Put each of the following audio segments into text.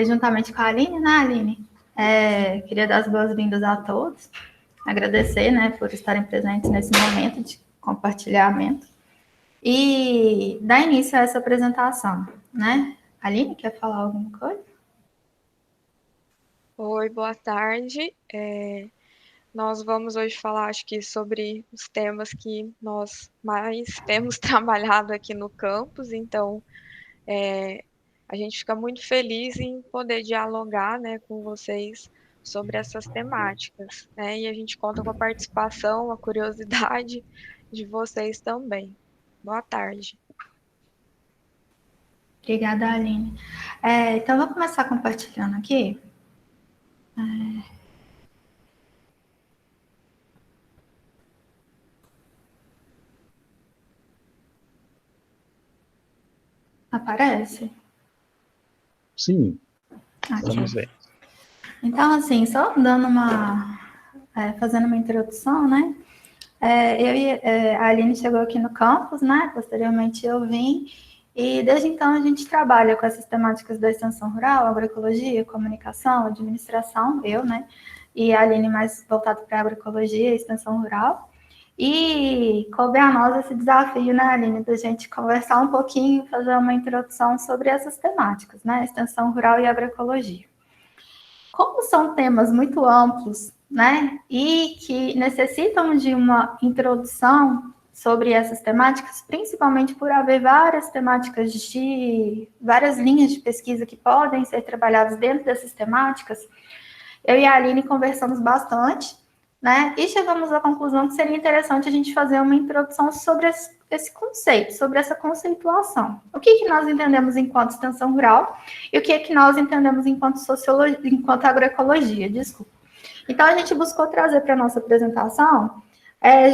juntamente com a Aline, né, Aline? Queria dar as boas-vindas a todos, agradecer, né, por estarem presentes nesse momento de compartilhamento e dar início a essa apresentação, né? Aline, quer falar alguma coisa? Oi, boa tarde. Nós vamos hoje falar, acho que, sobre os temas que nós mais temos trabalhado aqui no campus. Então, a gente fica muito feliz em poder dialogar, né, com vocês sobre essas temáticas, né? E a gente conta com a participação, a curiosidade de vocês também. Boa tarde. Obrigada, Aline. Então, vou começar compartilhando aqui. Aparece? Sim, Aqui. vamos ver. Então, assim, só dando fazendo uma introdução, né? A Aline chegou aqui no campus, né? Posteriormente eu vim, e desde então a gente trabalha com essas temáticas da extensão rural, agroecologia, comunicação, administração, eu, né? E a Aline mais voltada para agroecologia e extensão rural. E coube a nós esse desafio, né, Aline, da gente conversar um pouquinho, fazer uma introdução sobre essas temáticas, né? Extensão rural e agroecologia. Como são temas muito amplos, né, e que necessitam de uma introdução sobre essas temáticas, principalmente por haver várias temáticas várias linhas de pesquisa que podem ser trabalhadas dentro dessas temáticas, eu e a Aline conversamos bastante, né, e chegamos à conclusão que seria interessante a gente fazer uma introdução sobre esse conceito, sobre essa conceituação. O que nós entendemos enquanto extensão rural e o que nós entendemos enquanto sociologia, enquanto agroecologia, desculpa. Então, a gente buscou trazer para a nossa apresentação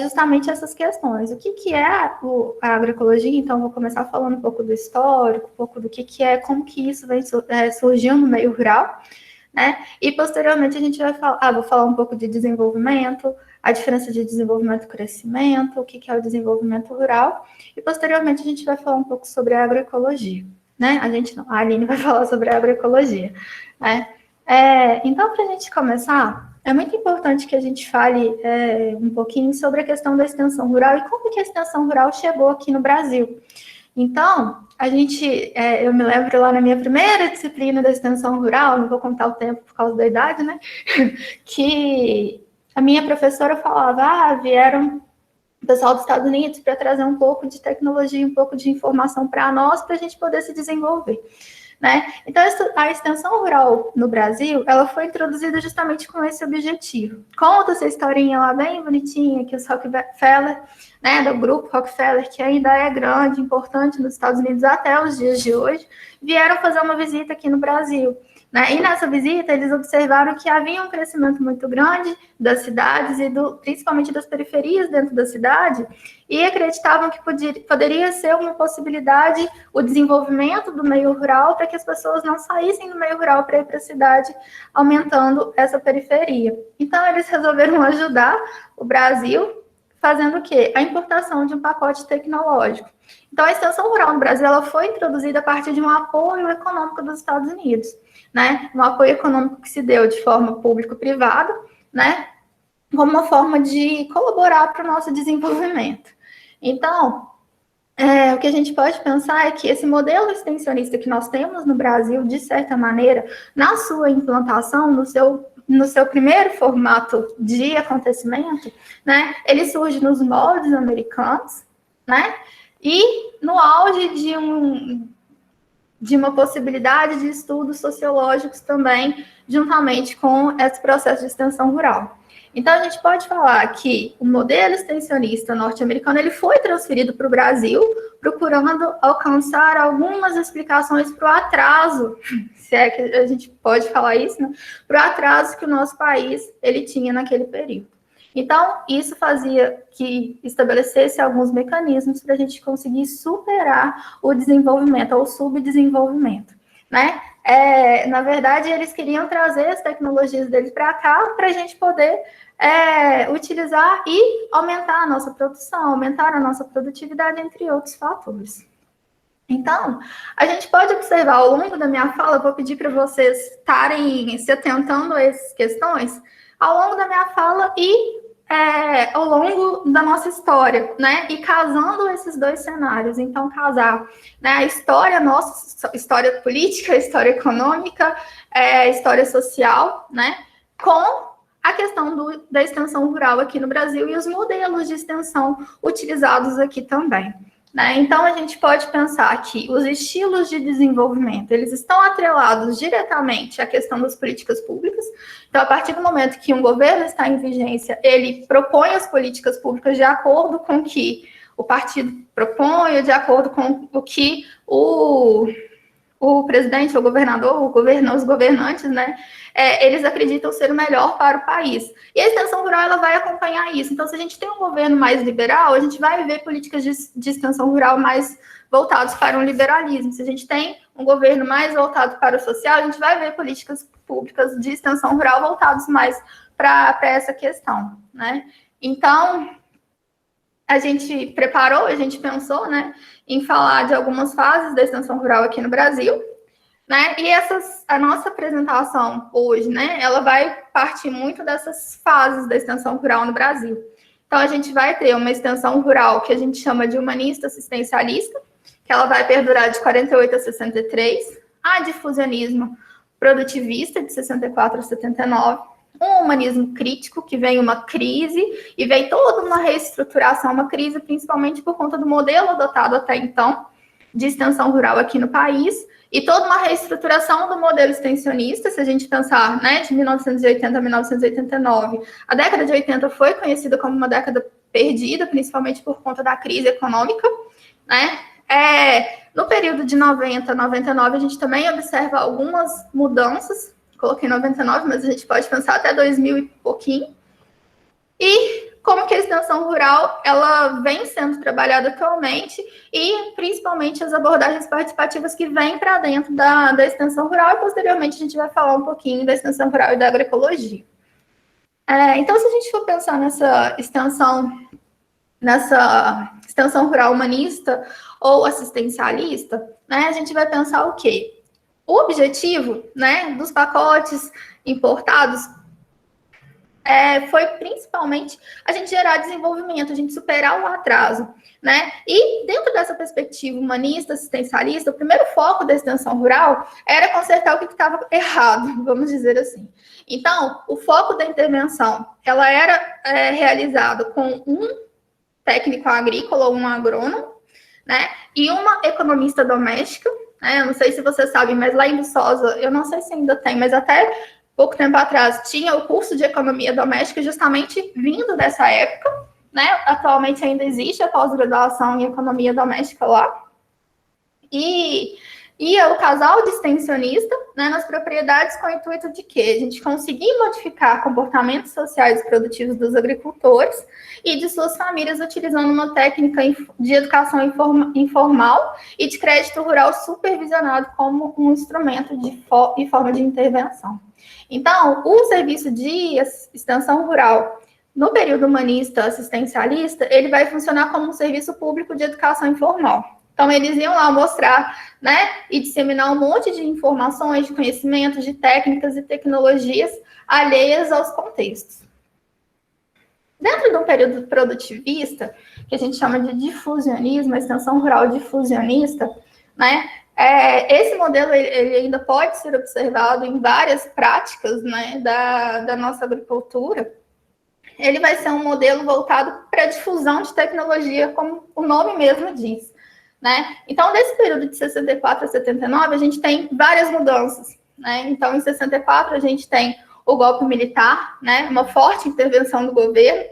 justamente essas questões. O que é a agroecologia? Então, vou começar falando um pouco do histórico, um pouco do que é, como que isso vem surgindo no meio rural, né? E posteriormente a gente vai falar, vou falar um pouco de desenvolvimento, a diferença de desenvolvimento e crescimento, o que é o desenvolvimento rural, e posteriormente a gente vai falar um pouco sobre a agroecologia, né? A Aline vai falar sobre a agroecologia, né? Então, para a gente começar, é muito importante que a gente fale um pouquinho sobre a questão da extensão rural e como que a extensão rural chegou aqui no Brasil. Então, eu me lembro lá na minha primeira disciplina da extensão rural, não vou contar o tempo por causa da idade, né? Que a minha professora falava, vieram o pessoal dos Estados Unidos para trazer um pouco de tecnologia, um pouco de informação para nós, para a gente poder se desenvolver. Né? Então, a extensão rural no Brasil, ela foi introduzida justamente com esse objetivo. Conta essa historinha lá bem bonitinha, que os Rockefeller, né, do grupo Rockefeller, que ainda é grande, importante nos Estados Unidos até os dias de hoje, vieram fazer uma visita aqui no Brasil. Né? E nessa visita, eles observaram que havia um crescimento muito grande das cidades e principalmente das periferias dentro da cidade, e acreditavam que poderia ser uma possibilidade o desenvolvimento do meio rural para que as pessoas não saíssem do meio rural para ir para a cidade, aumentando essa periferia. Então, eles resolveram ajudar o Brasil fazendo o quê? A importação de um pacote tecnológico. Então, a extensão rural no Brasil ela foi introduzida a partir de um apoio econômico dos Estados Unidos, né? Um apoio econômico que se deu de forma público-privada, né? Como uma forma de colaborar para o nosso desenvolvimento. Então, o que a gente pode pensar é que esse modelo extensionista que nós temos no Brasil, de certa maneira, na sua implantação, no seu primeiro formato de acontecimento, né, ele surge nos moldes americanos, né, e no auge de uma possibilidade de estudos sociológicos também, juntamente com esse processo de extensão rural. Então, a gente pode falar que o modelo extensionista norte-americano ele foi transferido para o Brasil, procurando alcançar algumas explicações para o atraso, se é que a gente pode falar isso, né? Para o atraso que o nosso país ele tinha naquele período. Então, isso fazia que estabelecesse alguns mecanismos para a gente conseguir superar o desenvolvimento ou o subdesenvolvimento, né? Na verdade, eles queriam trazer as tecnologias deles para cá para a gente poder utilizar e aumentar a nossa produção, aumentar a nossa produtividade, entre outros fatores. Então, a gente pode observar ao longo da minha fala, vou pedir para vocês estarem se atentando a essas questões, ao longo da minha fala e ao longo da nossa história, né? E casando esses dois cenários. Então, casar, né, a história nossa, história política, história econômica, história social, né? Com a questão da extensão rural aqui no Brasil e os modelos de extensão utilizados aqui também. Né? Então, a gente pode pensar que os estilos de desenvolvimento, eles estão atrelados diretamente à questão das políticas públicas. Então, a partir do momento que um governo está em vigência, ele propõe as políticas públicas de acordo com o que o partido propõe, de acordo com o que o presidente, o governador, os governantes, né, eles acreditam ser o melhor para o país. E a extensão rural, ela vai acompanhar isso. Então, se a gente tem um governo mais liberal, a gente vai ver políticas de extensão rural mais voltados para um liberalismo. Se a gente tem um governo mais voltado para o social, a gente vai ver políticas públicas de extensão rural voltados mais para essa questão, né? Então, a gente preparou, a gente pensou, né, em falar de algumas fases da extensão rural aqui no Brasil, né, e a nossa apresentação hoje, né, ela vai partir muito dessas fases da extensão rural no Brasil. Então, a gente vai ter uma extensão rural que a gente chama de humanista assistencialista, que ela vai perdurar de 48 a 63, a difusionismo produtivista, de 64 a 79, um humanismo crítico, que vem uma crise, e vem toda uma reestruturação, uma crise principalmente por conta do modelo adotado até então, de extensão rural aqui no país, e toda uma reestruturação do modelo extensionista, se a gente pensar, né, de 1980 a 1989. A década de 80 foi conhecida como uma década perdida, principalmente por conta da crise econômica, né? No período de 90 a 99, a gente também observa algumas mudanças. Coloquei 99, mas a gente pode pensar até 2000 e pouquinho. E como que a extensão rural, ela vem sendo trabalhada atualmente, e principalmente as abordagens participativas que vêm para dentro da extensão rural, e posteriormente a gente vai falar um pouquinho da extensão rural e da agroecologia. Então, se a gente for pensar nessa extensão rural humanista ou assistencialista, né, a gente vai pensar o quê? O objetivo, né, dos pacotes importados foi principalmente a gente gerar desenvolvimento, a gente superar o atraso, né? E dentro dessa perspectiva humanista, assistencialista, o primeiro foco da extensão rural era consertar o que estava errado, vamos dizer assim. Então, o foco da intervenção, ela era realizada com um técnico agrícola, um agrônomo, né? E uma economista doméstica. Eu não sei se vocês sabem, mas lá em Viçosa, eu não sei se ainda tem, mas até pouco tempo atrás tinha o curso de economia doméstica justamente vindo dessa época, né? Atualmente ainda existe a pós-graduação em economia doméstica lá. E ia o casal de extensionista, né, nas propriedades com o intuito de quê? A gente conseguir modificar comportamentos sociais e produtivos dos agricultores e de suas famílias utilizando uma técnica de educação informal e de crédito rural supervisionado como um instrumento e forma de intervenção. Então, o serviço de extensão rural no período humanista assistencialista, ele vai funcionar como um serviço público de educação informal. Então, eles iam lá mostrar, né, e disseminar um monte de informações, de conhecimentos, de técnicas e tecnologias alheias aos contextos. Dentro de um período produtivista, que a gente chama de difusionismo, a extensão rural difusionista, né, esse modelo ele ainda pode ser observado em várias práticas, né, da nossa agricultura. Ele vai ser um modelo voltado para a difusão de tecnologia, como o nome mesmo diz. Né? Então, nesse período de 64 a 79, a gente tem várias mudanças. Né? Então, em 64, a gente tem o golpe militar, né? Uma forte intervenção do governo,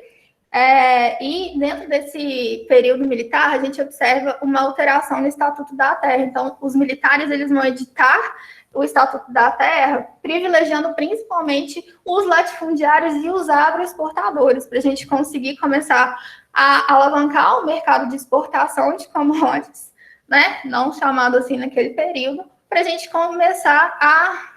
e dentro desse período militar, a gente observa uma alteração no Estatuto da Terra. Então, os militares eles vão editar o Estatuto da Terra, privilegiando principalmente os latifundiários e os agroexportadores, para a gente conseguir começar a alavancar o mercado de exportação de commodities, né? Não chamado assim naquele período, para a gente começar a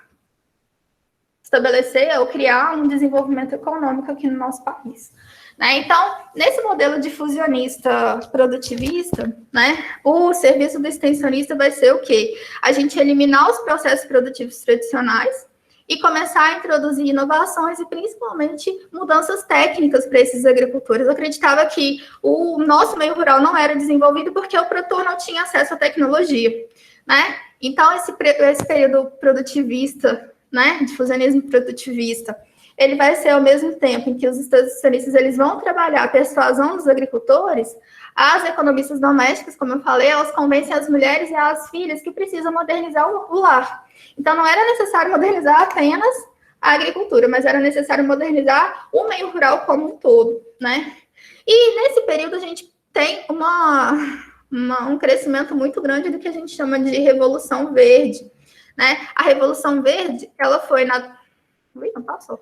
estabelecer ou criar um desenvolvimento econômico aqui no nosso país. né? Então, nesse modelo difusionista produtivista, né, o serviço do extensionista vai ser o quê? A gente eliminar os processos produtivos tradicionais e começar a introduzir inovações e, principalmente, mudanças técnicas para esses agricultores. Eu acreditava que o nosso meio rural não era desenvolvido porque o produtor não tinha acesso à tecnologia, né? Então, esse período produtivista, né, difusionismo produtivista, ele vai ser ao mesmo tempo em que os extensionistas eles vão trabalhar a persuasão dos agricultores, as economistas domésticas, como eu falei, elas convencem as mulheres e as filhas que precisam modernizar o lar. Então, não era necessário modernizar apenas a agricultura, mas era necessário modernizar o meio rural como um todo, né? E nesse período a gente tem um crescimento muito grande do que a gente chama de Revolução Verde, né? A Revolução Verde, ela foi na... Ui, não passou.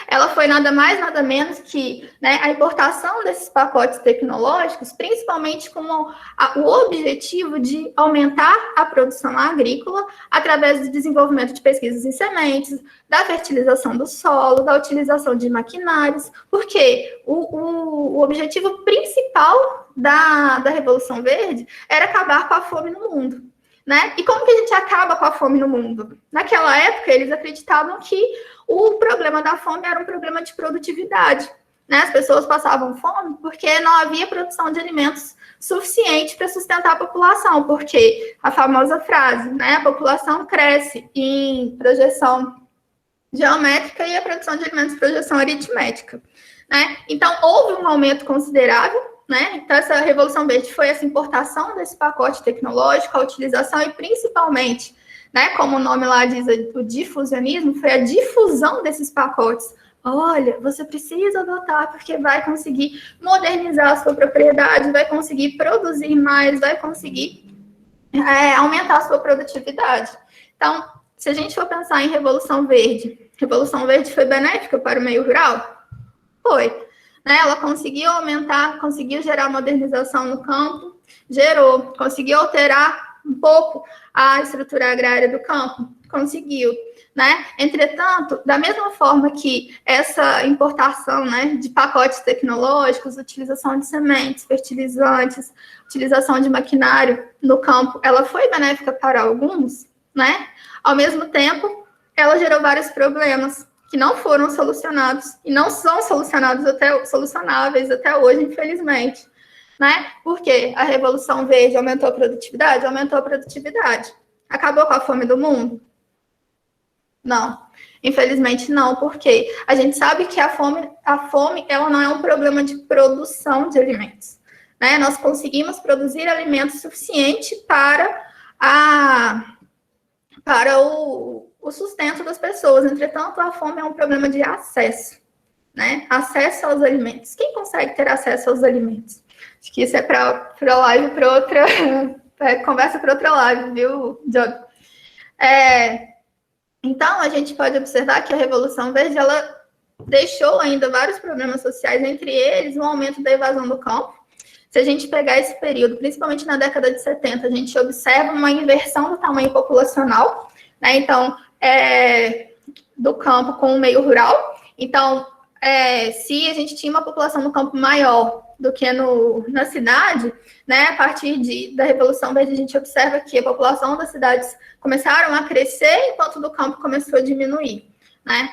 Ela foi nada mais, nada menos que, né, a importação desses pacotes tecnológicos, principalmente com o objetivo de aumentar a produção agrícola através do desenvolvimento de pesquisas em sementes, da fertilização do solo, da utilização de maquinários, porque o objetivo principal da Revolução Verde era acabar com a fome no mundo. Né? E como que a gente acaba com a fome no mundo? Naquela época, eles acreditavam que o problema da fome era um problema de produtividade. Né? As pessoas passavam fome porque não havia produção de alimentos suficiente para sustentar a população, porque a famosa frase, né? A população cresce em projeção geométrica e a produção de alimentos em projeção aritmética. Né? Então, houve um aumento considerável, né? Então, essa Revolução Verde foi essa importação desse pacote tecnológico, a utilização e, principalmente, né, como o nome lá diz, o difusionismo, foi a difusão desses pacotes. Olha, você precisa adotar porque vai conseguir modernizar a sua propriedade, vai conseguir produzir mais, vai conseguir aumentar a sua produtividade. Então, se a gente for pensar em Revolução Verde foi benéfica para o meio rural? Foi. Né, ela conseguiu aumentar, conseguiu gerar modernização no campo, conseguiu alterar um pouco a estrutura agrária do campo, conseguiu, né? Entretanto, da mesma forma que essa importação, né, de pacotes tecnológicos, utilização de sementes, fertilizantes, utilização de maquinário no campo, ela foi benéfica para alguns, né? Ao mesmo tempo, ela gerou vários problemas que não foram solucionados e não são solucionáveis até hoje, infelizmente, né? Porque a Revolução Verde aumentou a produtividade? Aumentou a produtividade. Acabou com a fome do mundo? Não. Infelizmente não, porque a gente sabe que a fome ela não é um problema de produção de alimentos, né? Nós conseguimos produzir alimentos suficiente para o sustento das pessoas. Entretanto, a fome é um problema de acesso, né? Acesso aos alimentos. Quem consegue ter acesso aos alimentos? Acho que isso é para live, para outra conversa para outra live, viu, Diogo? Então, a gente pode observar que a Revolução Verde, ela deixou ainda vários problemas sociais, entre eles o aumento da evasão do campo. Se a gente pegar esse período, principalmente na década de 70, a gente observa uma inversão do tamanho populacional, né? Então, do campo com o meio rural. Então, se a gente tinha uma população no campo maior do que na cidade, né, a partir da Revolução Verde, a gente observa que a população das cidades começaram a crescer, enquanto do campo começou a diminuir, né?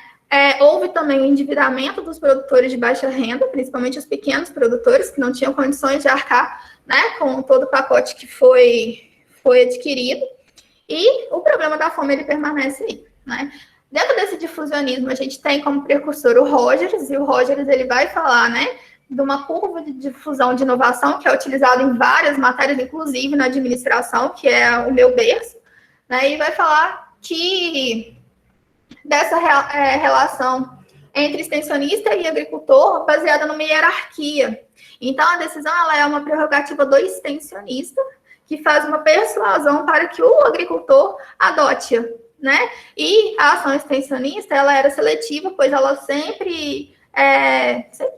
Houve também o endividamento dos produtores de baixa renda, principalmente os pequenos produtores, que não tinham condições de arcar, né, com todo o pacote que foi adquirido, e o problema da fome, ele permanece aí, né? Dentro desse difusionismo, a gente tem como precursor o Rogers, e o Rogers ele vai falar, né, de uma curva de difusão de inovação que é utilizada em várias matérias, inclusive na administração, que é o meu berço, né, e vai falar que dessa relação entre extensionista e agricultor baseada numa hierarquia. Então, a decisão ela é uma prerrogativa do extensionista, que faz uma persuasão para que o agricultor adote-a, né? E a ação extensionista, ela era seletiva, pois ela sempre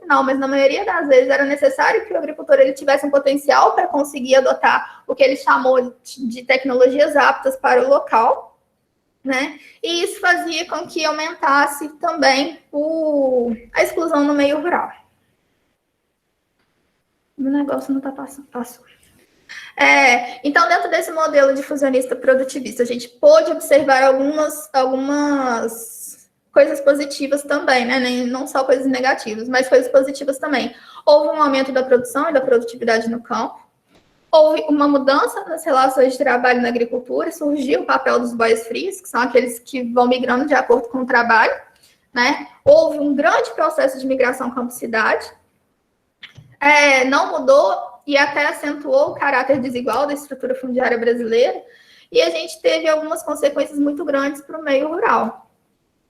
não, mas na maioria das vezes era necessário que o agricultor ele tivesse um potencial para conseguir adotar o que ele chamou de tecnologias aptas para o local, né? E isso fazia com que aumentasse também a exclusão no meio rural. O negócio não está passando, passou. Então, dentro desse modelo difusionista produtivista, a gente pôde observar algumas coisas positivas também, né? Não só coisas negativas, mas coisas positivas também. Houve um aumento da produção e da produtividade no campo, houve uma mudança nas relações de trabalho na agricultura, surgiu o papel dos boys frios, que são aqueles que vão migrando de acordo com o trabalho, né? Houve um grande processo de migração campo-cidade, não mudou e até acentuou o caráter desigual da estrutura fundiária brasileira, e a gente teve algumas consequências muito grandes para o meio rural,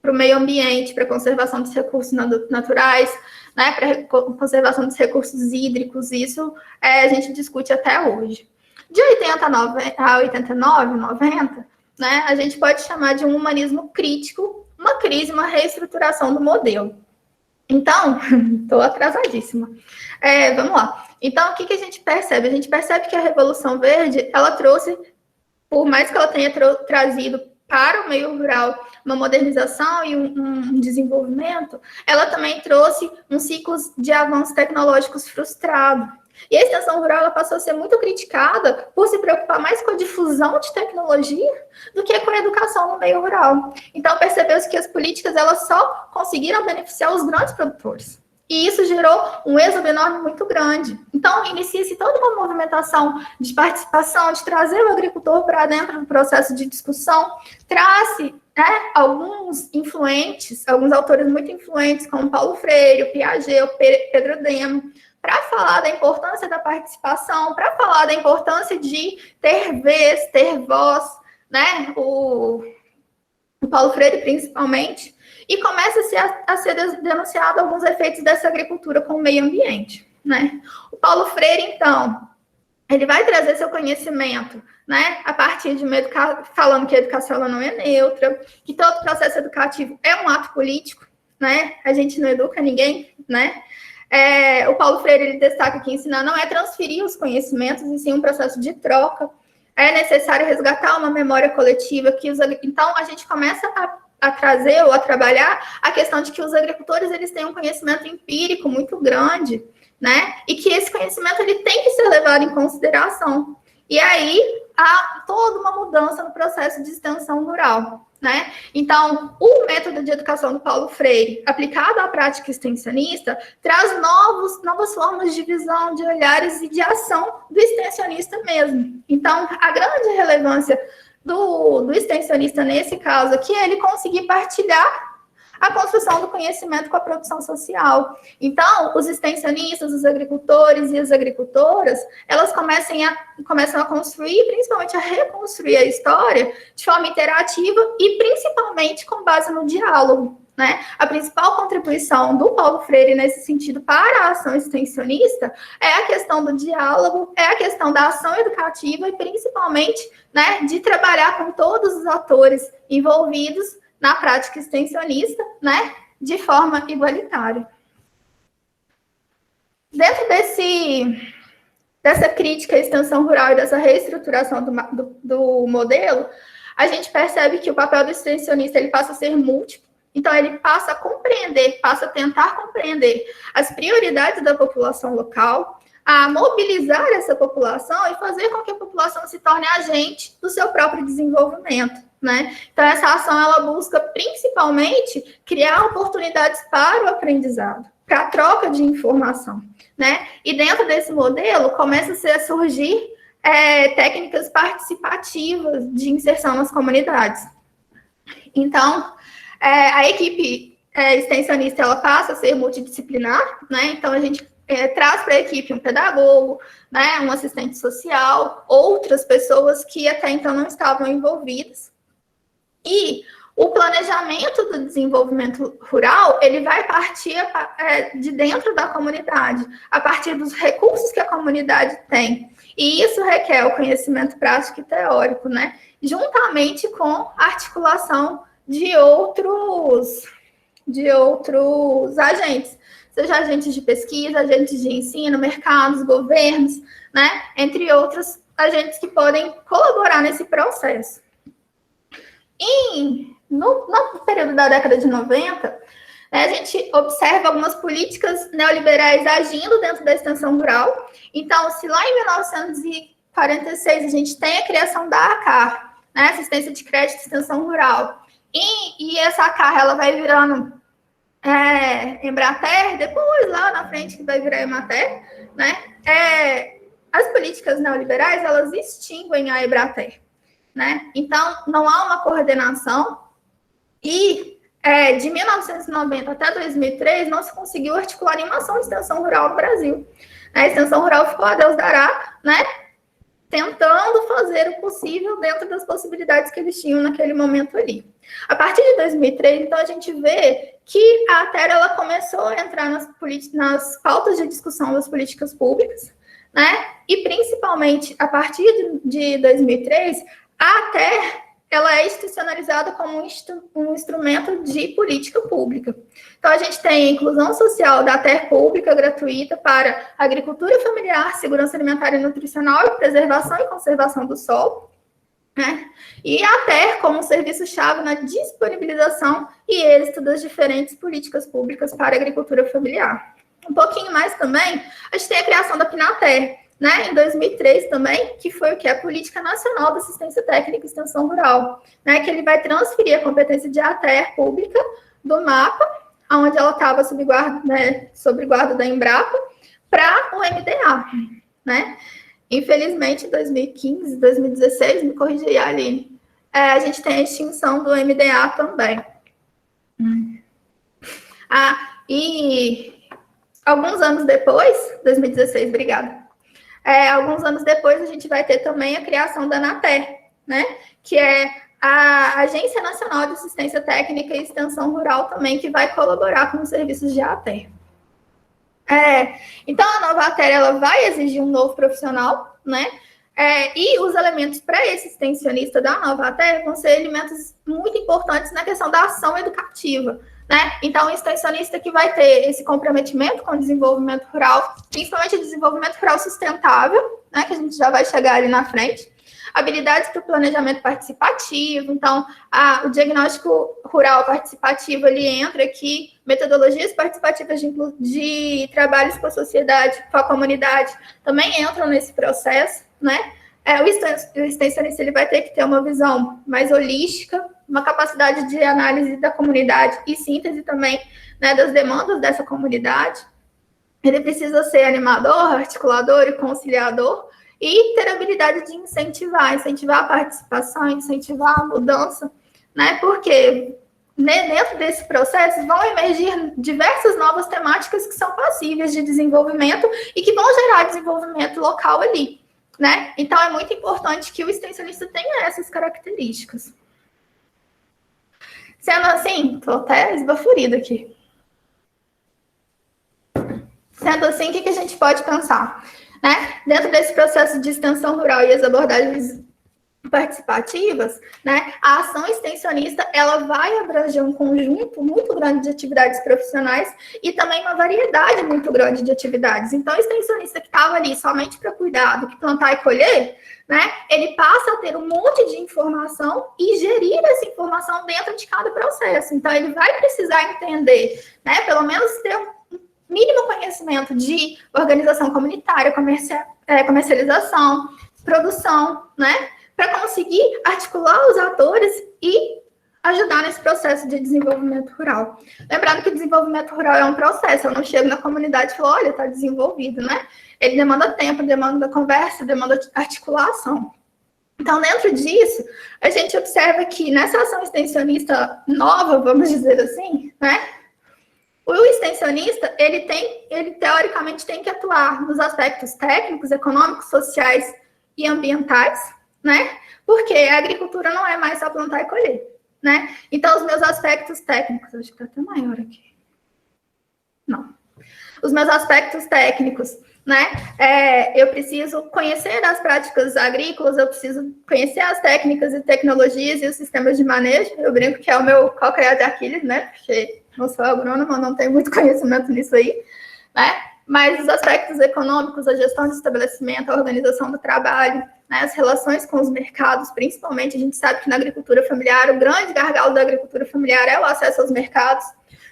para o meio ambiente, para a conservação dos recursos naturais, né, para a conservação dos recursos hídricos, isso a gente discute até hoje. De 80 a 89, 90, né, a gente pode chamar de um humanismo crítico, uma crise, uma reestruturação do modelo. Então, estou atrasadíssima. Vamos lá. Então, o que a gente percebe? A gente percebe que a Revolução Verde, ela trouxe, por mais que ela tenha trazido para o meio rural uma modernização e um desenvolvimento, ela também trouxe um ciclo de avanços tecnológicos frustrado. E a extensão rural ela passou a ser muito criticada por se preocupar mais com a difusão de tecnologia do que com a educação no meio rural. Então, percebeu-se que as políticas elas só conseguiram beneficiar os grandes produtores. E isso gerou um êxodo enorme muito grande. Então, inicia-se toda uma movimentação de participação, de trazer o agricultor para dentro do processo de discussão, traz-se alguns influentes, alguns autores muito influentes, como Paulo Freire, o Piaget, o Pedro Demo, para falar da importância da participação, para falar da importância de ter vez, ter voz, né? O Paulo Freire, principalmente, e começa-se a ser denunciado alguns efeitos dessa agricultura com o meio ambiente, né? O Paulo Freire, então, ele vai trazer seu conhecimento, né, a partir de falando que a educação ela não é neutra, que todo processo educativo é um ato político, né? A gente não educa ninguém, né? O Paulo Freire ele destaca que ensinar não é transferir os conhecimentos, e sim um processo de troca. É necessário resgatar uma memória coletiva. Então, a gente começa a trazer ou a trabalhar a questão de que os agricultores eles têm um conhecimento empírico muito grande, né? E que esse conhecimento ele tem que ser levado em consideração. E aí, há toda uma mudança no processo de extensão rural, né? Então, o método de educação do Paulo Freire, aplicado à prática extensionista, traz novas formas de visão, de olhares e de ação do extensionista mesmo. Então, a grande relevância do extensionista nesse caso aqui é ele conseguir partilhar a construção do conhecimento com a produção social. Então, os extensionistas, os agricultores e as agricultoras, elas começam a construir, principalmente a reconstruir a história de forma interativa e principalmente com base no diálogo, né? A principal contribuição do Paulo Freire nesse sentido para a ação extensionista é a questão do diálogo, é a questão da ação educativa e principalmente, né, de trabalhar com todos os atores envolvidos na prática extensionista, né, de forma igualitária. Dentro dessa crítica à extensão rural e dessa reestruturação do modelo, a gente percebe que o papel do extensionista ele passa a ser múltiplo. Então, ele passa a compreender, passa a tentar compreender as prioridades da população local, a mobilizar essa população e fazer com que a população se torne agente do seu próprio desenvolvimento, né? Então, essa ação, ela busca, principalmente, criar oportunidades para o aprendizado, para a troca de informação, né? E dentro desse modelo, começa a surgir técnicas participativas de inserção nas comunidades. Então, a equipe extensionista, ela passa a ser multidisciplinar, né? Então, a gente traz para a equipe um pedagogo, né, um assistente social, outras pessoas que até então não estavam envolvidas. E o planejamento do desenvolvimento rural, ele vai partir de dentro da comunidade, a partir dos recursos que a comunidade tem. E isso requer o conhecimento prático e teórico, né, juntamente com a articulação de outros agentes, seja agentes de pesquisa, agentes de ensino, mercados, governos, né, entre outros agentes que podem colaborar nesse processo. no período da década de 90, né, a gente observa algumas políticas neoliberais agindo dentro da extensão rural. Então, se lá em 1946 a gente tem a criação da ACAR, né, Assistência de Crédito e Extensão Rural, e essa ACAR ela vai virando Embrater, depois lá na frente que vai virar Emater, né, as políticas neoliberais, elas extinguem a Embrater, né? Então, não há uma coordenação e de 1990 até 2003 não se conseguiu articular nenhuma ação de extensão rural no Brasil. A extensão rural ficou a Deus dará, né? Tentando fazer o possível dentro das possibilidades que eles tinham naquele momento ali. A partir de 2003, então, a gente vê que a ATER ela começou a entrar nas pautas de discussão das políticas públicas, né? E, principalmente, a partir de 2003, a ATER ela é institucionalizada como um instrumento de política pública. Então, a gente tem a inclusão social da ATER pública gratuita para agricultura familiar, segurança alimentar e nutricional, e preservação e conservação do solo, né? E a ATER como um serviço-chave na disponibilização e êxito das diferentes políticas públicas para a agricultura familiar. Um pouquinho mais também, a gente tem a criação da PNATER, né, em 2003 também, que foi o que? A Política Nacional de Assistência Técnica e Extensão Rural, né, que ele vai transferir a competência de ATER pública do MAPA, onde ela estava sob guarda da Embrapa, para o MDA, né? Infelizmente, em 2015, 2016, me corrigi aí, Aline, a gente tem a extinção do MDA também. E alguns anos depois, 2016, obrigada. Alguns anos depois, a gente vai ter também a criação da ANATER, né? Que é a Agência Nacional de Assistência Técnica e Extensão Rural também, que vai colaborar com os serviços de ATER. Então, a nova ATER ela vai exigir um novo profissional, né? E os elementos para esse extensionista da nova ATER vão ser elementos muito importantes na questão da ação educativa, né? Então, o extensionista que vai ter esse comprometimento com o desenvolvimento rural, principalmente o desenvolvimento rural sustentável, né? Que a gente já vai chegar ali na frente. Habilidades para o planejamento participativo. Então, o diagnóstico rural participativo, ele entra aqui, metodologias participativas de trabalhos com a sociedade, com a comunidade, também entram nesse processo, né? O extensionista, ele vai ter que ter uma visão mais holística, uma capacidade de análise da comunidade e síntese também, né, das demandas dessa comunidade. Ele precisa ser animador, articulador e conciliador, e ter a habilidade de incentivar a participação, incentivar a mudança, né? Porque dentro desse processo vão emergir diversas novas temáticas que são passíveis de desenvolvimento e que vão gerar desenvolvimento local ali, né? Então, é muito importante que o extensionista tenha essas características. Sendo assim, estou até esbaforida aqui. Sendo assim, o que a gente pode pensar? Né? Dentro desse processo de extensão rural e as abordagens participativas, né, a ação extensionista ela vai abranger um conjunto muito grande de atividades profissionais e também uma variedade muito grande de atividades. Então, o extensionista que estava ali somente para cuidar do que plantar e colher, né, ele passa a ter um monte de informação e gerir essa informação dentro de cada processo. Então, ele vai precisar entender, né, pelo menos ter um mínimo conhecimento de organização comunitária, comercialização, produção, né, para conseguir articular os atores e ajudar nesse processo de desenvolvimento rural. Lembrando que o desenvolvimento rural é um processo, eu não chego na comunidade e falo, olha, está desenvolvido, né? Ele demanda tempo, demanda conversa, demanda articulação. Então, dentro disso, a gente observa que nessa ação extensionista nova, vamos dizer assim, né? O extensionista, ele teoricamente tem que atuar nos aspectos técnicos, econômicos, sociais e ambientais, né? Porque a agricultura não é mais só plantar e colher, né? Então, os meus aspectos técnicos, acho que está até maior aqui. Não. Os meus aspectos técnicos, né? Eu preciso conhecer as práticas agrícolas, eu preciso conhecer as técnicas e tecnologias e os sistemas de manejo. Eu brinco que é o meu calcanhar de Aquiles, né? Porque não sou agrônoma, não tenho muito conhecimento nisso aí, né? Mas os aspectos econômicos, a gestão de estabelecimento, a organização do trabalho, né, as relações com os mercados, principalmente, a gente sabe que na agricultura familiar, o grande gargalo da agricultura familiar é o acesso aos mercados,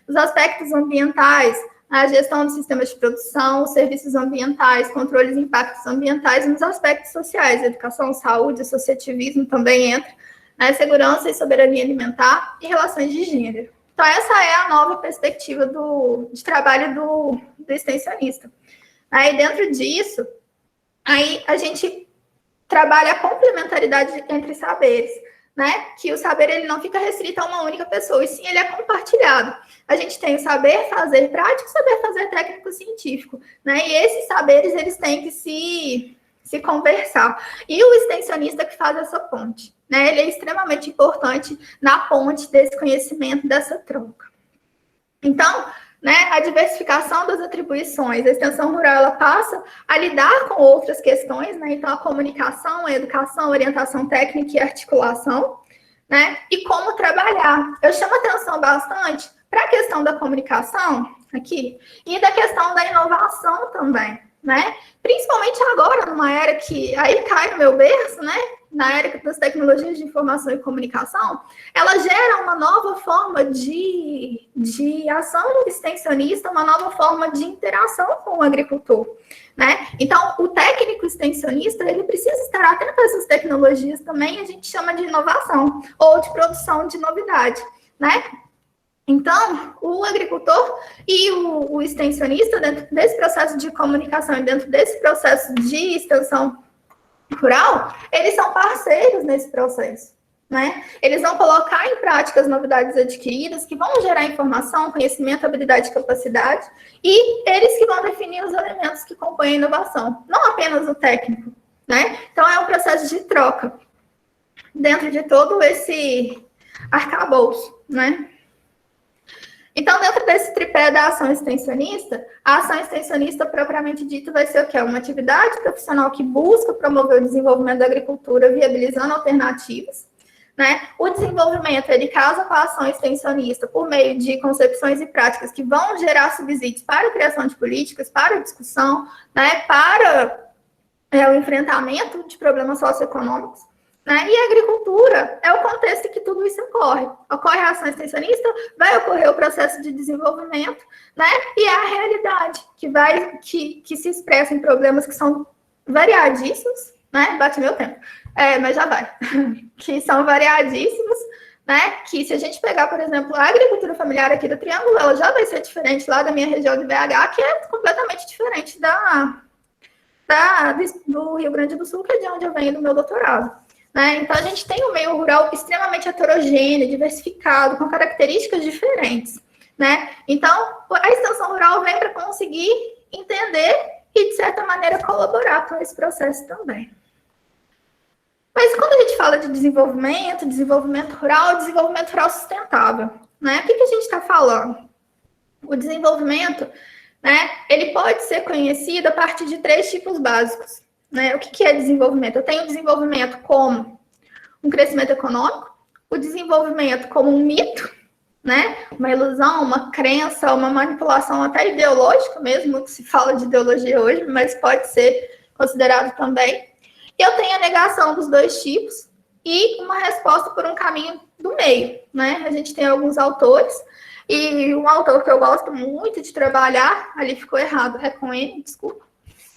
os aspectos ambientais, a gestão dos sistemas de produção, os serviços ambientais, controles de impactos ambientais, e nos aspectos sociais, educação, saúde, associativismo também entra, né, segurança e soberania alimentar e relações de gênero. Então, essa é a nova perspectiva de trabalho do extensionista. Aí, dentro disso, aí a gente trabalha a complementaridade entre saberes, né? Que o saber ele não fica restrito a uma única pessoa, e sim ele é compartilhado. A gente tem o saber fazer prático e o saber fazer técnico-científico, né? E esses saberes, eles têm que se conversar. E o extensionista que faz essa ponte, né? Ele é extremamente importante na ponte desse conhecimento, dessa troca. Então, né, a diversificação das atribuições, a extensão rural, ela passa a lidar com outras questões, né? Então, a comunicação, a educação, a orientação técnica e articulação, né? E como trabalhar. Eu chamo atenção bastante para a questão da comunicação aqui e da questão da inovação também, né? Principalmente agora, numa era que aí cai no meu berço, né? Na era das tecnologias de informação e comunicação, ela gera uma nova forma de ação extensionista, uma nova forma de interação com o agricultor, né? Então, o técnico extensionista, ele precisa estar atento a essas tecnologias também, a gente chama de inovação, ou de produção de novidade, né? Então, o agricultor e o extensionista, dentro desse processo de comunicação e dentro desse processo de extensão rural, eles são parceiros nesse processo, né? Eles vão colocar em prática as novidades adquiridas, que vão gerar informação, conhecimento, habilidade e capacidade, e eles que vão definir os elementos que compõem a inovação, não apenas o técnico, né? Então, é um processo de troca dentro de todo esse arcabouço, né? Então, dentro desse tripé da ação extensionista, a ação extensionista propriamente dita vai ser o quê? Uma atividade profissional que busca promover o desenvolvimento da agricultura, viabilizando alternativas, né? O desenvolvimento, ele casa com a ação extensionista por meio de concepções e práticas que vão gerar subsídios para a criação de políticas, para a discussão, né? Para o enfrentamento de problemas socioeconômicos, né? E a agricultura é o contexto em que tudo isso ocorre. Ocorre a ação extensionista, vai ocorrer o processo de desenvolvimento, né? E é a realidade que se expressa em problemas que são variadíssimos, né? Bate meu tempo, mas já vai. Que são variadíssimos, né? Que se a gente pegar, por exemplo, a agricultura familiar aqui do Triângulo, ela já vai ser diferente lá da minha região de BH, que é completamente diferente do Rio Grande do Sul, que é de onde eu venho do meu doutorado. Né? Então, a gente tem um meio rural extremamente heterogêneo, diversificado, com características diferentes. Né? Então, a extensão rural vem para conseguir entender e, de certa maneira, colaborar com esse processo também. Mas quando a gente fala de desenvolvimento rural sustentável, né? O que a gente está falando? O desenvolvimento, né, ele pode ser conhecido a partir de 3 tipos básicos. Né? O que é desenvolvimento? Eu tenho desenvolvimento como um crescimento econômico, o desenvolvimento como um mito, né? Uma ilusão, uma crença, uma manipulação até ideológica mesmo, que se fala de ideologia hoje, mas pode ser considerado também. Eu tenho a negação dos 2 tipos e uma resposta por um caminho do meio. Né? A gente tem alguns autores, e um autor que eu gosto muito de trabalhar, ali ficou errado, é com N, desculpa,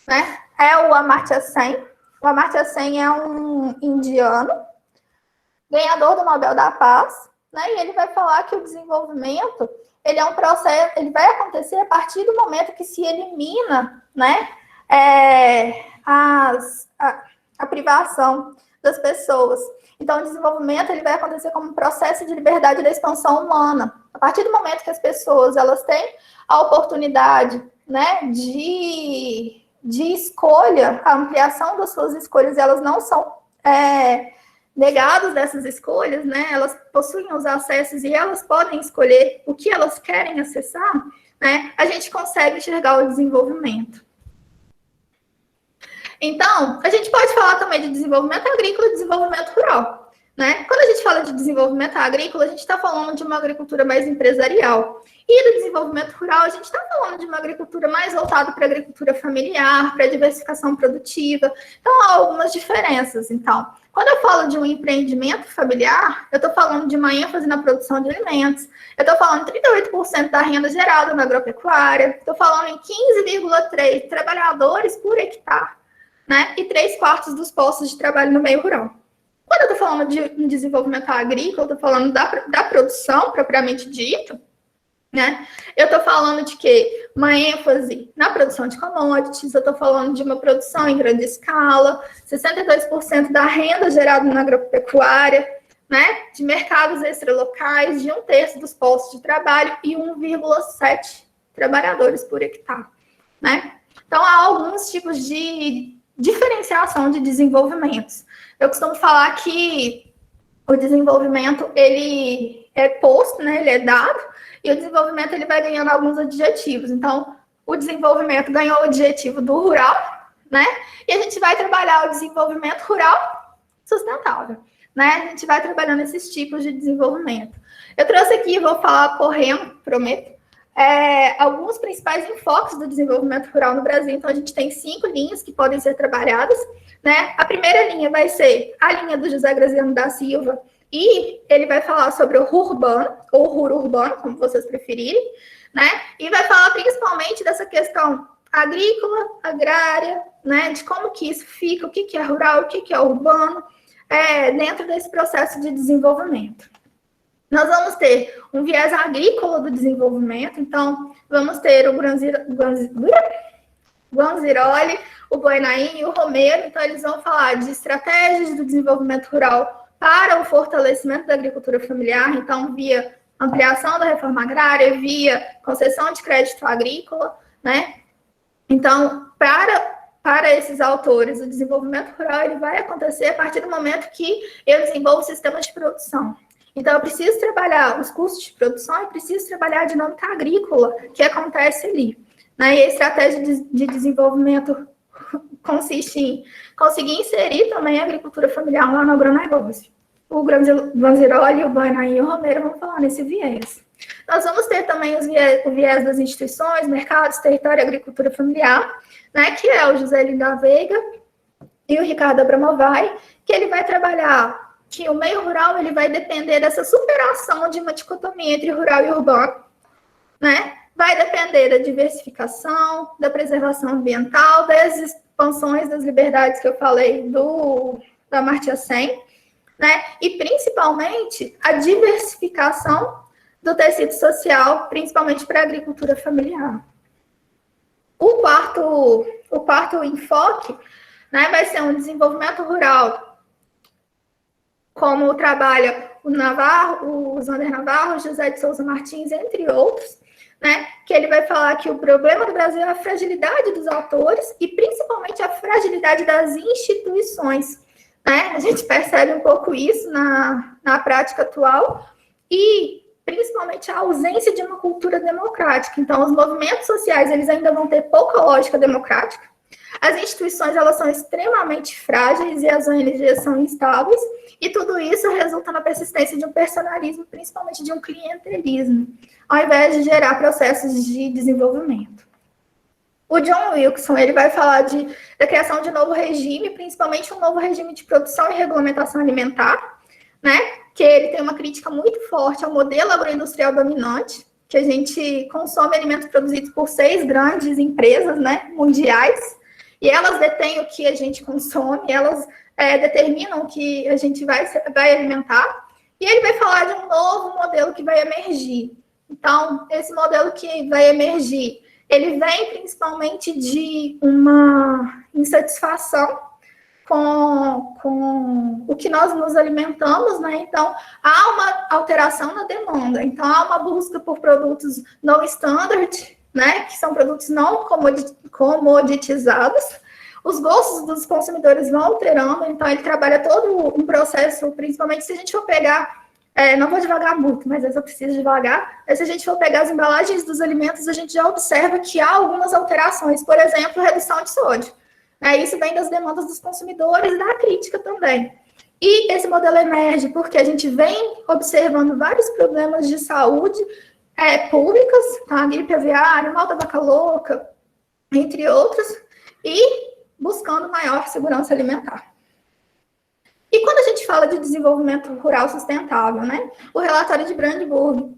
né? É o Amartya Sen. O Amartya Sen é um indiano, ganhador do Nobel da Paz, né? E ele vai falar que o desenvolvimento, ele é um processo, ele vai acontecer a partir do momento que se elimina, né, a privação das pessoas. Então, o desenvolvimento, ele vai acontecer como um processo de liberdade da expansão humana. A partir do momento que as pessoas, elas têm a oportunidade, né, de escolha, a ampliação das suas escolhas, elas não são negadas dessas escolhas, né? Elas possuem os acessos e elas podem escolher o que elas querem acessar, né? A gente consegue enxergar o desenvolvimento. Então, a gente pode falar também de desenvolvimento agrícola e desenvolvimento rural, né? Quando a gente fala de desenvolvimento agrícola, a gente está falando de uma agricultura mais empresarial. E do desenvolvimento rural, a gente está falando de uma agricultura mais voltada para a agricultura familiar, para a diversificação produtiva. Então, há algumas diferenças. Então, quando eu falo de um empreendimento familiar, eu estou falando de uma ênfase na produção de alimentos, eu estou falando de 38% da renda gerada na agropecuária, estou falando em 15,3 trabalhadores por hectare, né? E 3/4 dos postos de trabalho no meio rural. Quando eu estou falando de um desenvolvimento agrícola, eu estou falando da produção propriamente dito, né? Eu estou falando de quê? Uma ênfase na produção de commodities, eu estou falando de uma produção em grande escala, 62% da renda gerada na agropecuária, né? De mercados extralocais, de 1/3 dos postos de trabalho e 1,7 trabalhadores por hectare, né? Então, há alguns tipos de diferenciação de desenvolvimentos. Eu costumo falar que o desenvolvimento, ele é posto, né? Ele é dado, e o desenvolvimento ele vai ganhando alguns adjetivos. Então, o desenvolvimento ganhou o adjetivo do rural, né? E a gente vai trabalhar o desenvolvimento rural sustentável, né? A gente vai trabalhando esses tipos de desenvolvimento. Eu trouxe aqui, vou falar correndo, prometo, alguns principais enfoques do desenvolvimento rural no Brasil. Então, a gente tem 5 linhas que podem ser trabalhadas, né? A primeira linha vai ser a linha do José Graziano da Silva, e ele vai falar sobre o urbano, ou ruro urbano, como vocês preferirem, né? E vai falar principalmente dessa questão agrícola, agrária, né? De como que isso fica, o que é rural, o que é urbano, dentro desse processo de desenvolvimento. Nós vamos ter um viés agrícola do desenvolvimento, então vamos ter o Guanziroli, o Buenaim e o Romero, então eles vão falar de estratégias do desenvolvimento rural para o fortalecimento da agricultura familiar, então via ampliação da reforma agrária, via concessão de crédito agrícola, né? Então, para esses autores, o desenvolvimento rural ele vai acontecer a partir do momento que eu desenvolvo sistemas de produção. Então, eu preciso trabalhar os custos de produção e preciso trabalhar a dinâmica agrícola que acontece ali, né? E a estratégia de desenvolvimento consiste em conseguir inserir também a agricultura familiar lá no agronegócio. O Guanziroli, o Buenaim e o Romero vão falar nesse viés. Nós vamos ter também o viés das instituições, mercados, território e agricultura familiar, né, que é o José Lino da Veiga e o Ricardo Abramovay, que ele vai trabalhar que o meio rural ele vai depender dessa superação de uma dicotomia entre rural e urbano, né? Vai depender da diversificação, da preservação ambiental, das expansões das liberdades que eu falei da Amartya Sen, né? E principalmente a diversificação do tecido social, principalmente para a agricultura familiar. O quarto enfoque, né, vai ser um desenvolvimento rural, como trabalha o Navarro, o Zander Navarro, José de Souza Martins, entre outros, né, que ele vai falar que o problema do Brasil é a fragilidade dos autores e principalmente a fragilidade das instituições, né? A gente percebe um pouco isso na prática atual e principalmente a ausência de uma cultura democrática. Então, os movimentos sociais eles ainda vão ter pouca lógica democrática. As instituições elas são extremamente frágeis e as ONGs são instáveis, e tudo isso resulta na persistência de um personalismo, principalmente de um clientelismo, ao invés de gerar processos de desenvolvimento. O John Wilson ele vai falar da criação de um novo regime, principalmente um novo regime de produção e regulamentação alimentar, né? Que ele tem uma crítica muito forte ao modelo agroindustrial dominante, que a gente consome alimentos produzidos por 6 grandes empresas, né, mundiais, e elas detêm o que a gente consome, elas determinam o que a gente vai alimentar, e ele vai falar de um novo modelo que vai emergir. Então, esse modelo que vai emergir, ele vem principalmente de uma insatisfação com o que nós nos alimentamos, né? Então, há uma alteração na demanda. Então, há uma busca por produtos não standard, né? Que são produtos não comoditizados. Os gostos dos consumidores vão alterando. Então, ele trabalha todo um processo, principalmente se a gente for pegar, não vou devagar muito, mas às vezes eu preciso devagar. Mas se a gente for pegar as embalagens dos alimentos, a gente já observa que há algumas alterações. Por exemplo, redução de sódio. Isso vem das demandas dos consumidores e da crítica também. E esse modelo emerge porque a gente vem observando vários problemas de saúde públicas, tá? Gripe aviária, mal da vaca louca, entre outros, e buscando maior segurança alimentar. E quando a gente fala de desenvolvimento rural sustentável, né? O relatório de Brundtland,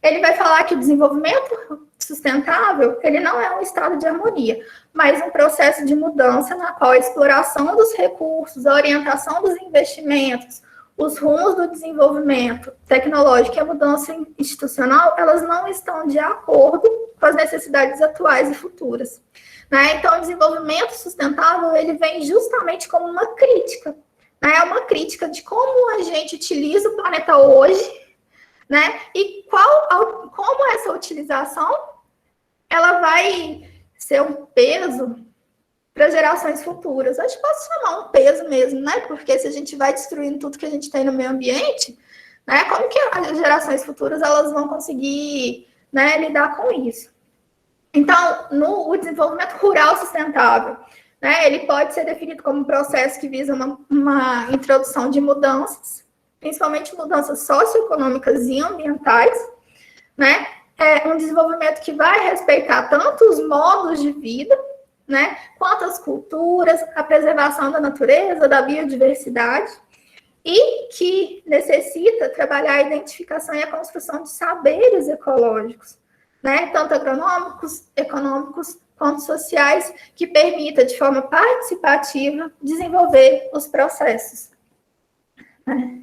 ele vai falar que o desenvolvimento sustentável, ele não é um estado de harmonia, mas um processo de mudança na qual a exploração dos recursos, a orientação dos investimentos, os rumos do desenvolvimento tecnológico e a mudança institucional, elas não estão de acordo com as necessidades atuais e futuras. Né? Então, o desenvolvimento sustentável, ele vem justamente como uma crítica, né? É uma crítica de como a gente utiliza o planeta hoje, né? E como essa utilização ela vai ser um peso para gerações futuras. Acho que posso chamar um peso mesmo, né? Porque se a gente vai destruindo tudo que a gente tem no meio ambiente, né? Como que as gerações futuras elas vão conseguir, né, lidar com isso? Então, o desenvolvimento rural sustentável, né, ele pode ser definido como um processo que visa uma introdução de mudanças, principalmente mudanças socioeconômicas e ambientais, né? É um desenvolvimento que vai respeitar tanto os modos de vida, né, quanto as culturas, a preservação da natureza, da biodiversidade, e que necessita trabalhar a identificação e a construção de saberes ecológicos, né, tanto agronômicos, econômicos, quanto sociais, que permita, de forma participativa, desenvolver os processos. Né?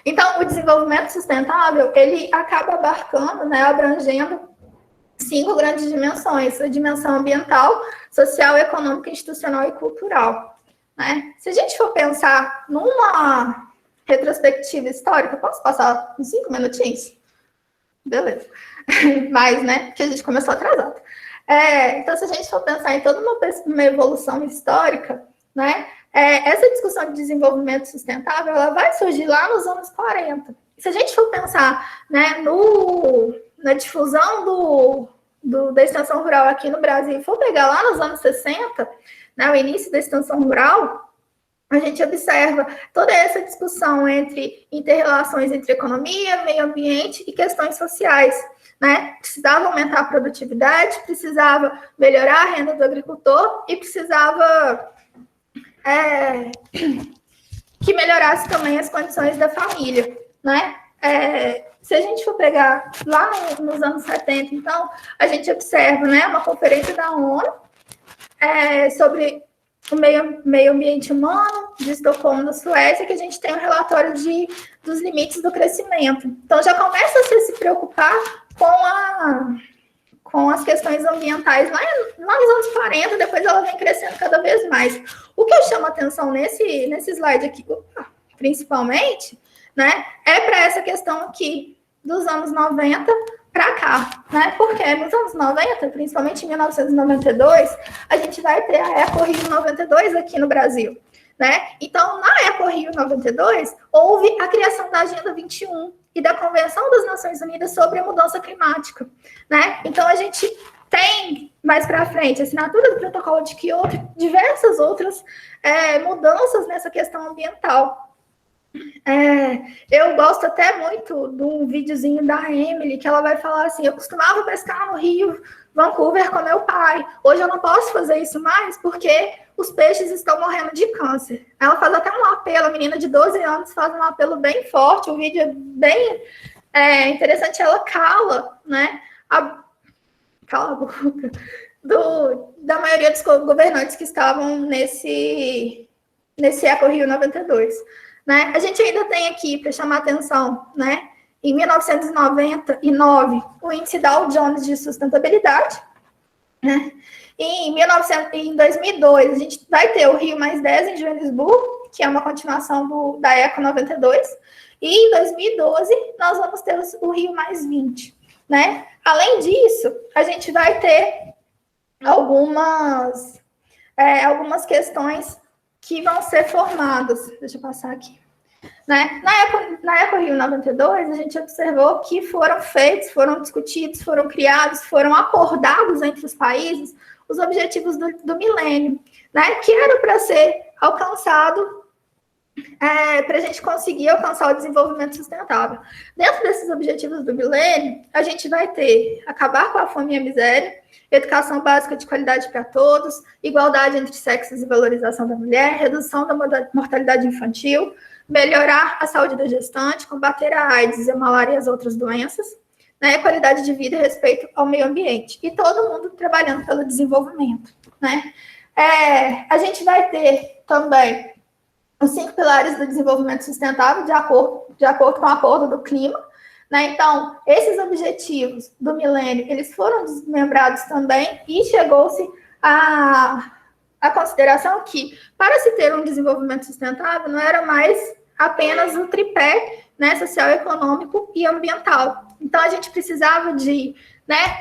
Então, o desenvolvimento sustentável, ele acaba abarcando, né, abrangendo 5 grandes dimensões: a dimensão ambiental, social, econômica, institucional e cultural. Né? Se a gente for pensar numa retrospectiva histórica, posso passar uns 5 minutinhos? Beleza. Mas, né, que a gente começou atrasado. Então, se a gente for pensar em toda uma evolução histórica, né, essa discussão de desenvolvimento sustentável, ela vai surgir lá nos anos 40. Se a gente for pensar, né, na difusão da extensão rural aqui no Brasil, e for pegar lá nos anos 60, né, o início da extensão rural, a gente observa toda essa discussão entre inter-relações entre economia, meio ambiente e questões sociais. Né? Precisava aumentar a produtividade, precisava melhorar a renda do agricultor e precisava que melhorasse também as condições da família. Né? Se a gente for pegar lá nos anos 70, então, a gente observa, né, uma conferência da ONU sobre o meio ambiente humano, de Estocolmo, na Suécia, que a gente tem um relatório dos limites do crescimento. Então, já começa a se preocupar com as questões ambientais lá nos anos 40, depois ela vem crescendo cada vez mais. O que eu chamo a atenção nesse slide aqui, principalmente, né, é para essa questão aqui dos anos 90 para cá, né? Porque nos anos 90, principalmente em 1992, a gente vai ter a Eco Rio 92 aqui no Brasil, né? Então, na Eco Rio 92, houve a criação da Agenda 21 e da Convenção das Nações Unidas sobre a Mudança Climática, né? Então, a gente tem, mais para frente, a assinatura do Protocolo de Kyoto, diversas outras mudanças nessa questão ambiental. Eu gosto até muito de um videozinho da Emily, que ela vai falar assim: eu costumava pescar no Rio Vancouver com meu pai, hoje eu não posso fazer isso mais porque os peixes estão morrendo de câncer. Ela faz até um apelo, a menina de 12 anos faz um apelo bem forte, o vídeo é bem interessante, ela cala, né, cala a boca da maioria dos governantes que estavam nesse Eco Rio 92. Né? A gente ainda tem aqui, para chamar atenção, né, em 1999, o índice Dow Jones de sustentabilidade, né? E em 2002, a gente vai ter o Rio +10 em Joanesburgo, que é uma continuação da Eco 92, e em 2012 nós vamos ter o Rio +20, né? Além disso, a gente vai ter algumas questões que vão ser formadas. Deixa eu passar aqui. Né? Na Eco Rio 92, a gente observou que foram feitos, foram discutidos, foram criados, foram acordados entre os países os objetivos do milênio, né? Que era para ser alcançado para a gente conseguir alcançar o desenvolvimento sustentável. Dentro desses objetivos do milênio, a gente vai ter acabar com a fome e a miséria, educação básica de qualidade para todos, igualdade entre sexos e valorização da mulher, redução da mortalidade infantil, melhorar a saúde da gestante, combater a AIDS, a malária e as outras doenças, né, qualidade de vida e respeito ao meio ambiente. E todo mundo trabalhando pelo desenvolvimento. Né? A gente vai ter também os 5 pilares do desenvolvimento sustentável, de acordo com o Acordo do Clima. Né? Então, esses objetivos do milênio, eles foram desmembrados também e chegou-se à consideração que, para se ter um desenvolvimento sustentável, não era mais apenas o tripé, né, social, econômico e ambiental. Então, a gente precisava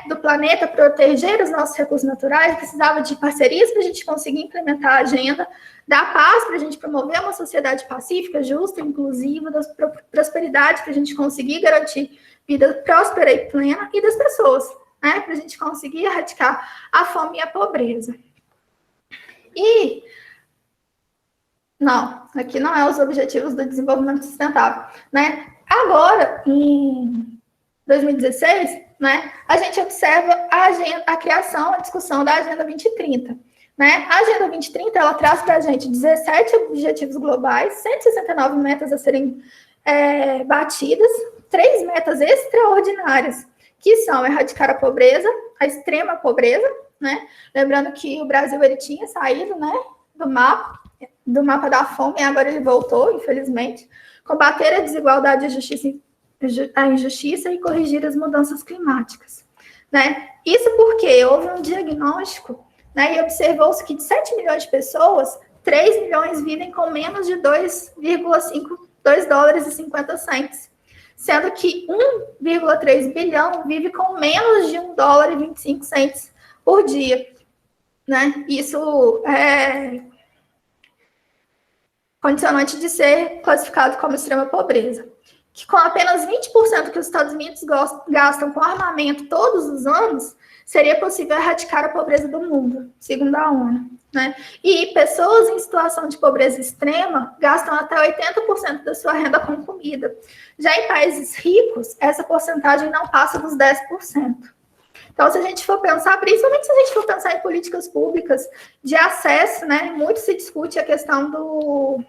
do planeta proteger os nossos recursos naturais, precisava de parcerias para a gente conseguir implementar a agenda, da paz para a gente promover uma sociedade pacífica, justa, inclusiva, da prosperidade para a gente conseguir garantir vida próspera e plena, e das pessoas, né, para a gente conseguir erradicar a fome e a pobreza. E não, aqui não é os objetivos do desenvolvimento sustentável, né? Agora, em 2016, né, a gente observa a criação, a discussão da Agenda 2030. Né? A Agenda 2030, ela traz para a gente 17 objetivos globais, 169 metas a serem batidas, 3 metas extraordinárias, que são erradicar a pobreza, a extrema pobreza, né? Lembrando que o Brasil ele tinha saído, né, do mapa da fome, e agora ele voltou, infelizmente, combater a desigualdade e a injustiça e corrigir as mudanças climáticas. Né? Isso porque houve um diagnóstico, né, e observou-se que de 7 milhões de pessoas, 3 milhões vivem com menos de 2,5 dólares e 50 centos, sendo que 1,3 bilhão vive com menos de 1 dólar e 25 centos por dia. Né? Isso é condicionante de ser classificado como extrema pobreza. Que com apenas 20% que os Estados Unidos gastam com armamento todos os anos, seria possível erradicar a pobreza do mundo, segundo a ONU. Né? E pessoas em situação de pobreza extrema gastam até 80% da sua renda com comida. Já em países ricos, essa porcentagem não passa dos 10%. Então, se a gente for pensar, principalmente se a gente for pensar em políticas públicas de acesso, né, muito se discute a questão do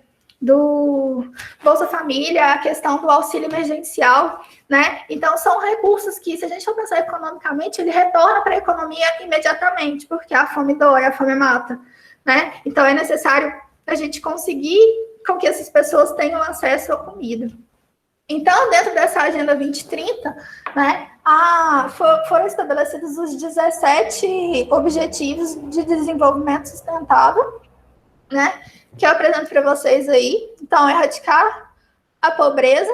Bolsa Família, a questão do auxílio emergencial, né? Então, são recursos que, se a gente for pensar economicamente, ele retorna para a economia imediatamente, porque a fome dói, a fome mata, né? Então, é necessário a gente conseguir com que essas pessoas tenham acesso à comida. Então, dentro dessa Agenda 2030, né, foram estabelecidos os 17 Objetivos de Desenvolvimento Sustentável, né, que eu apresento para vocês aí. Então, erradicar a pobreza,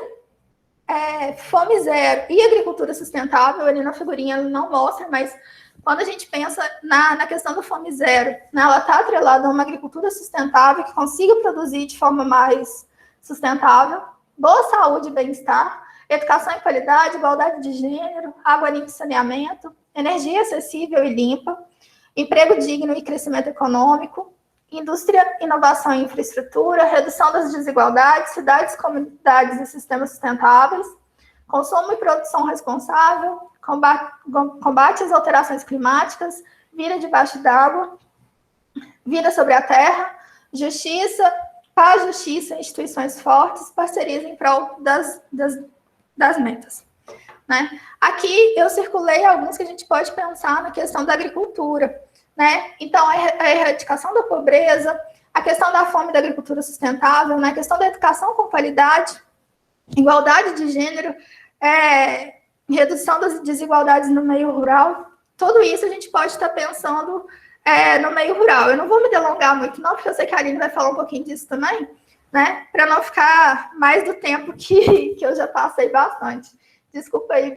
fome zero e agricultura sustentável. Ali na figurinha ele não mostra, mas quando a gente pensa na questão do fome zero, né, ela está atrelada a uma agricultura sustentável que consiga produzir de forma mais sustentável, boa saúde e bem-estar, educação e qualidade, igualdade de gênero, água limpa e saneamento, energia acessível e limpa, emprego digno e crescimento econômico, indústria, inovação e infraestrutura, redução das desigualdades, cidades, comunidades e sistemas sustentáveis, consumo e produção responsável, combate às alterações climáticas, vida debaixo d'água, vida sobre a terra, justiça, paz, justiça, instituições fortes, parcerias em prol das metas. Né? Aqui eu circulei alguns que a gente pode pensar na questão da agricultura. Né? Então, a erradicação da pobreza, a questão da fome e da agricultura sustentável, né? A questão da educação com qualidade, igualdade de gênero, redução das desigualdades no meio rural, tudo isso a gente pode estar pensando no meio rural. Eu não vou me delongar muito, não, porque eu sei que a Aline vai falar um pouquinho disso também, né? Para não ficar mais do tempo que eu já passei bastante. Desculpa aí.